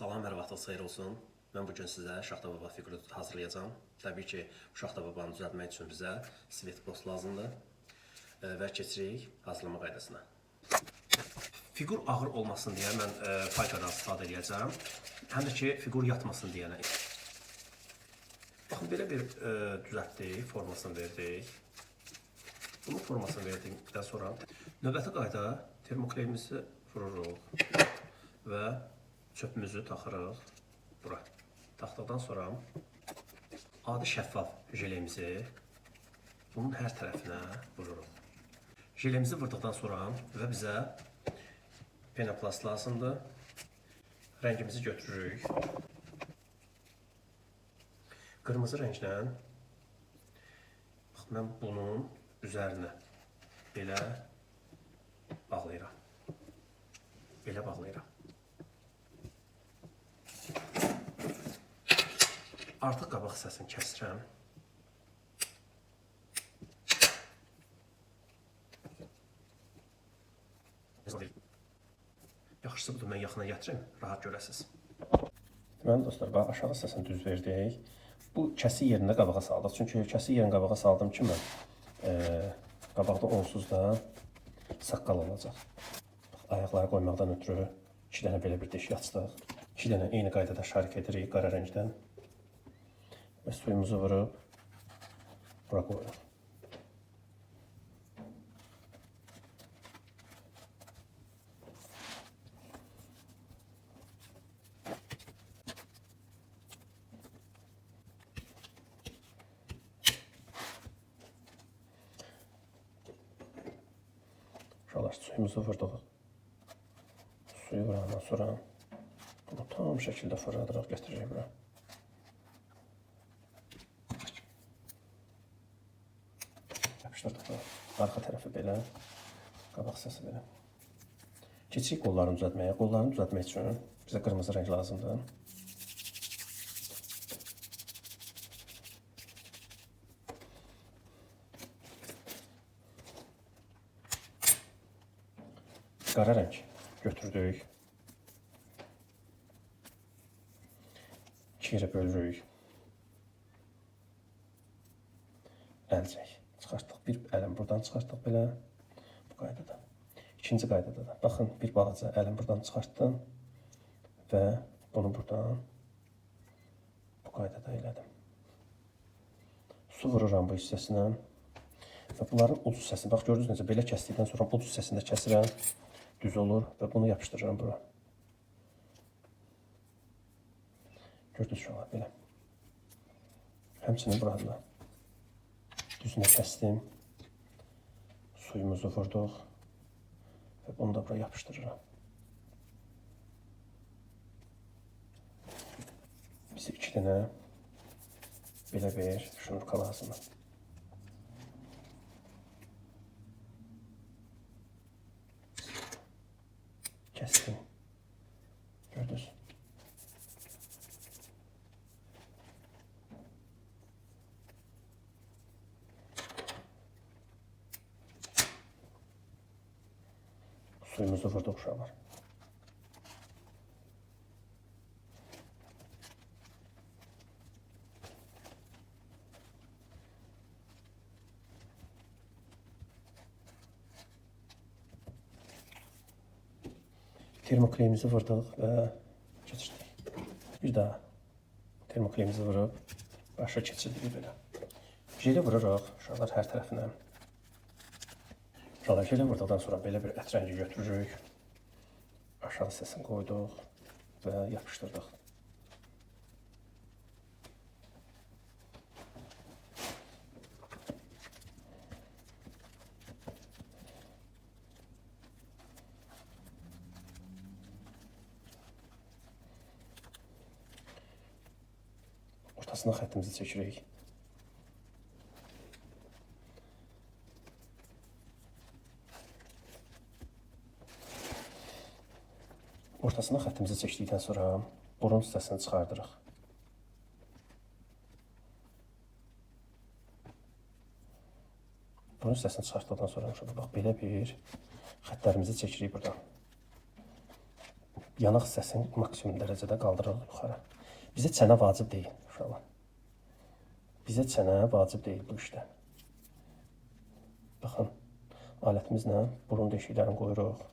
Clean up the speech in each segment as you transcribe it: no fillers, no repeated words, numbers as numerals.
Salam, hər vaxtınız xeyir olsun. Mən bugün sizə Şaxta Baba fiquru hazırlayacağım. Təbii ki, Şaxta Babanı düzəltmək üçün bizə svet post lazımdır. Və keçirik hazırlama qaydasına. Fiqur ağır olmasın deyə mən faykadan istifadə edəcəm. Həm də ki, fiqur yatmasın deyənə. Baxın, belə bir düzəltdik, formasını verdik. Bunun formasını verdikdən sonra növbəti qayda termokleyimizi vururuq və çöpümüzü taxırıq bura. Taxdıqdan sonra adi şəffaf jelemizi bunun hər tərəfinə vururuq. Jelemizi vurduqdan sonra və bizə penoplast lazımdır. Rəngimizi götürürük. Qırmızı rənglə mən bunun üzərinə belə bağlayıram. Belə bağlayıram. Artıq qabaq hissəsini kəsirəm. Yaxşısı budur, mən yaxına gətirim, rahat görəsiniz. Deməli dostlar, bax aşağı hissəsini düz verdik. Bu kəsi yerində qabağa saldıq. Çünki kəsi yerini qabağa saldığım kimi qabaqda onsuz da saqqal olacaq. Ayaqları qoymaqdan ötürü 2 dənə belə bir deşik açdıq. 2 dənə eyni qaydada şarik edirik qara rəngdən. Və suyumuzu vurub bura qoyuruq. Uşaqlar, suyumuzu vurduq. Suyu vurandan sonra bunu tam şəkildə fırladıraq, gətirəcək bura. Yapışdırdıq. Arxa tərəfi belə, qabaq hissəsi belə. Keçirik qollarını düzəltməyə. Qollarını düzəltmək üçün bizə qırmızı rəng lazımdır. Qara rəng götürdük. 2 yerə bölürük. Əlcək çıxartdıq. Bir əlim buradan çıxartdıq belə. Bu qaydada. İkinci qaydada da. Baxın, bir balaca əlim buradan çıxartdım. Və bunu buradan bu qaydada elədim. Su vururam bu hissəsinə. Və bunların uc hissəsini, bax gördünüz necə, belə kəsdikdən sonra uc hissəsində kəsirəm. Düz olur və bunu yapışdırıram bura. Gördünüz uşaqlar, belə. Həmçinin burada düzünə kəsdim. Suyumuzu vurduq və bunu da bura yapışdırıram. Bizə 2 dənə belə bir şnurka lazımdır. Kəsdim. Gördünüz. Suyumuzu vurduq uşaqlar. Termokleyimizi vurduq və keçirdik. Bir daha termokleyimizi vurub başa keçirdik belə. Jeli vururuq uşaqlar hər tərəfinə. Uşaqlar, jeli vurduqdan sonra belə bir ət rəngi götürürük. Aşağı hissəsini qoyduq və yapışdırdıq. Ortasına xəttimizi çəkirik. Ortasına xəttimizi çəkdikdən sonra burun hissəsini çıxardırıq. Burun hissəsini çıxartdıqdan sonra bax belə bir xəttlərimizi çəkirik buradan. yanaq hissəsini maksimum dərəcədə qaldırırıq yuxarı. Bizə çənə vacib deyil uşaqlar. Bizə çənə vacib deyil bu işdə. Baxın, alətimizlə burun deşiklərini qoyuruq.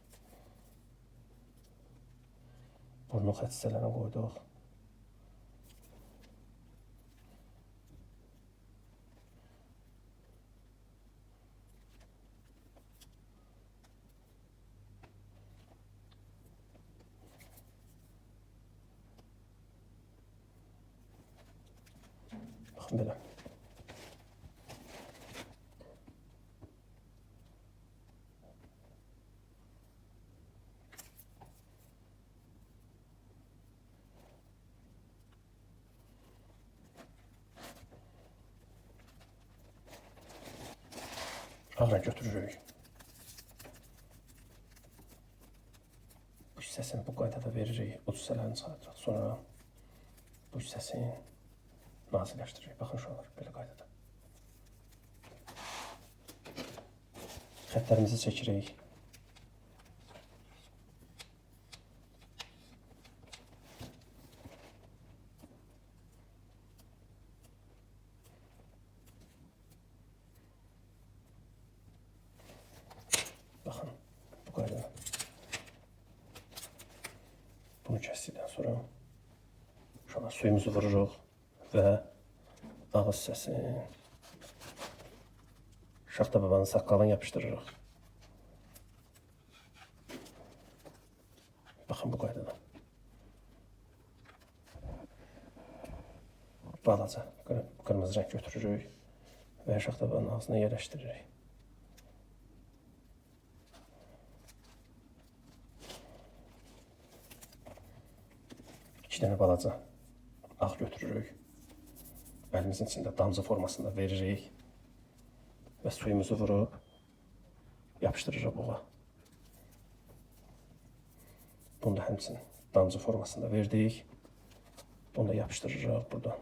Burun xətt hissələrini qoyduq. Baxın belə. Ağrı götürürük. Bu hissəsini bu qaydada veririk. O hissələrini çıxartırıq. Sonra bu hissəsini naziləşdiririk. Baxın uşaqlar, belə qaydada. Xəttlərimizi çəkirik. Baxın, bu qaydada. Bunu kəsdikdən sonra uşaqlar suyumuzu vururuq və ağız hissəsini Şaxta babanın saqqalını yapışdırırıq. Baxın bu qaydada. Balaca qırmızı rəng götürürük və şaxta babanın ağzına yerləşdiririk. İki dənə balaca ağ götürürük. Əlimizin içində damcı formasında veririk və suyumuzu vurub yapışdırırıq buğa. Bunu da həmçinin damcı formasında verdik. Bunu da yapışdırırıq buradan.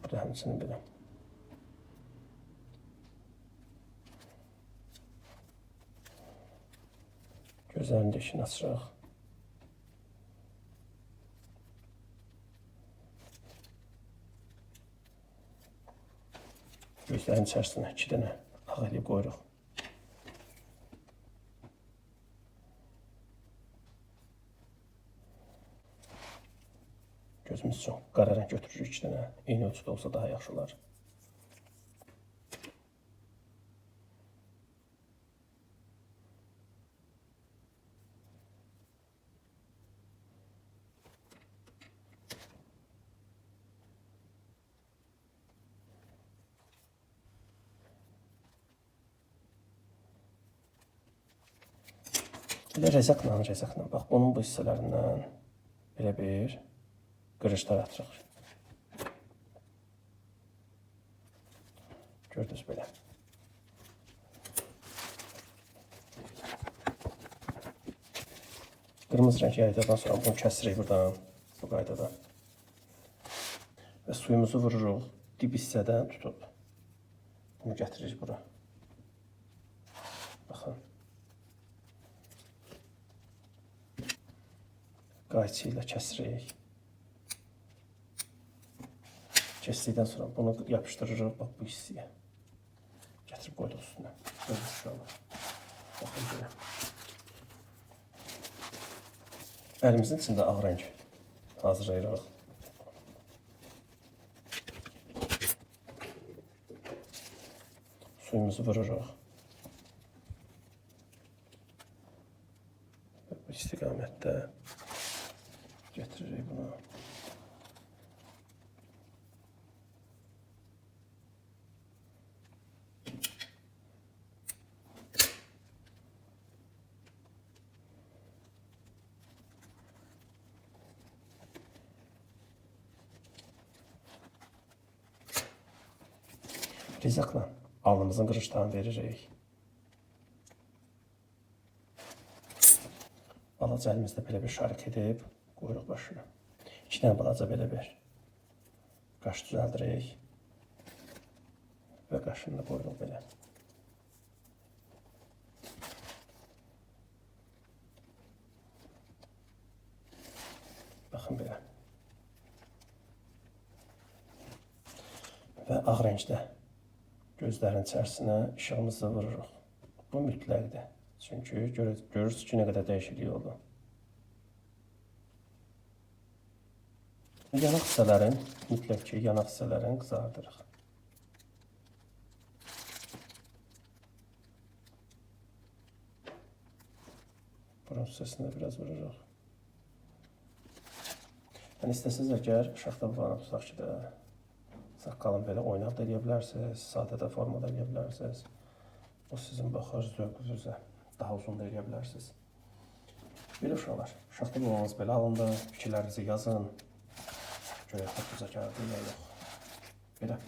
Burada həmçinin belə. Gözlərin deşini açırıq. Gözlərin içərisinə 2 dənə ağ eləyib qoyuruq. Gözümüz üçün qara rəng götürürük 2 dənə. Eyni ölçüdə olsa daha yaxşı olar. Belə rezakla, bax bunun bu hissələrindən belə bir qırışlar atırıq. Gördünüz belə. Qırmızı rəng yaydıqdan sonra bunu kəsirik buradan, bu qaydada. Və suyumuzu vururuq, dib hissədən tutub. Bunu gətiririk bura. Baxın. Qayçı ilə kəsirik. Kəsdikdən sonra bunu yapışdırırıq bax bu hissəyə. Gətirib qoyduq üstünə. Baxın belə. Əlimizin içində ağ rəng hazırlayırıq. Suyumuzu vururuq. Bu istiqamətdə getiririk bunu. Rezakla alnımızın qırışlarını veririk. Balaca əlimizdə belə bir şarik edib qoyuruq başına. 2 dənə balaca belə bir qaş düzəldirik. və qaşını da qoyuruq belə. Baxın belə. Və ağ rəngdə gözlərin içərisinə işığımızı vururuq. Bu mütləqdir. Çünki görürsünüz ki, nə qədər dəyişiklik oldu. Yanaq hissələrin, mütləq ki, yanaq hissələrini qızardırıq. Burun hissəsində biraz vururuq. Yəni, istəsiniz əgər şaxta bulanı tutaq ki də, saqqalın belə oynaq da eləyə bilərsiniz, sadə də formada eləyə bilərsiniz. O sizin baxış zövqünüzə daha uzun da eləyə bilərsiniz. Belə uşaqlar, şaxta bulanınız belə alındı, fikirlərinizi yazın. Görək xoşunuza gəldi ya yox. Belə.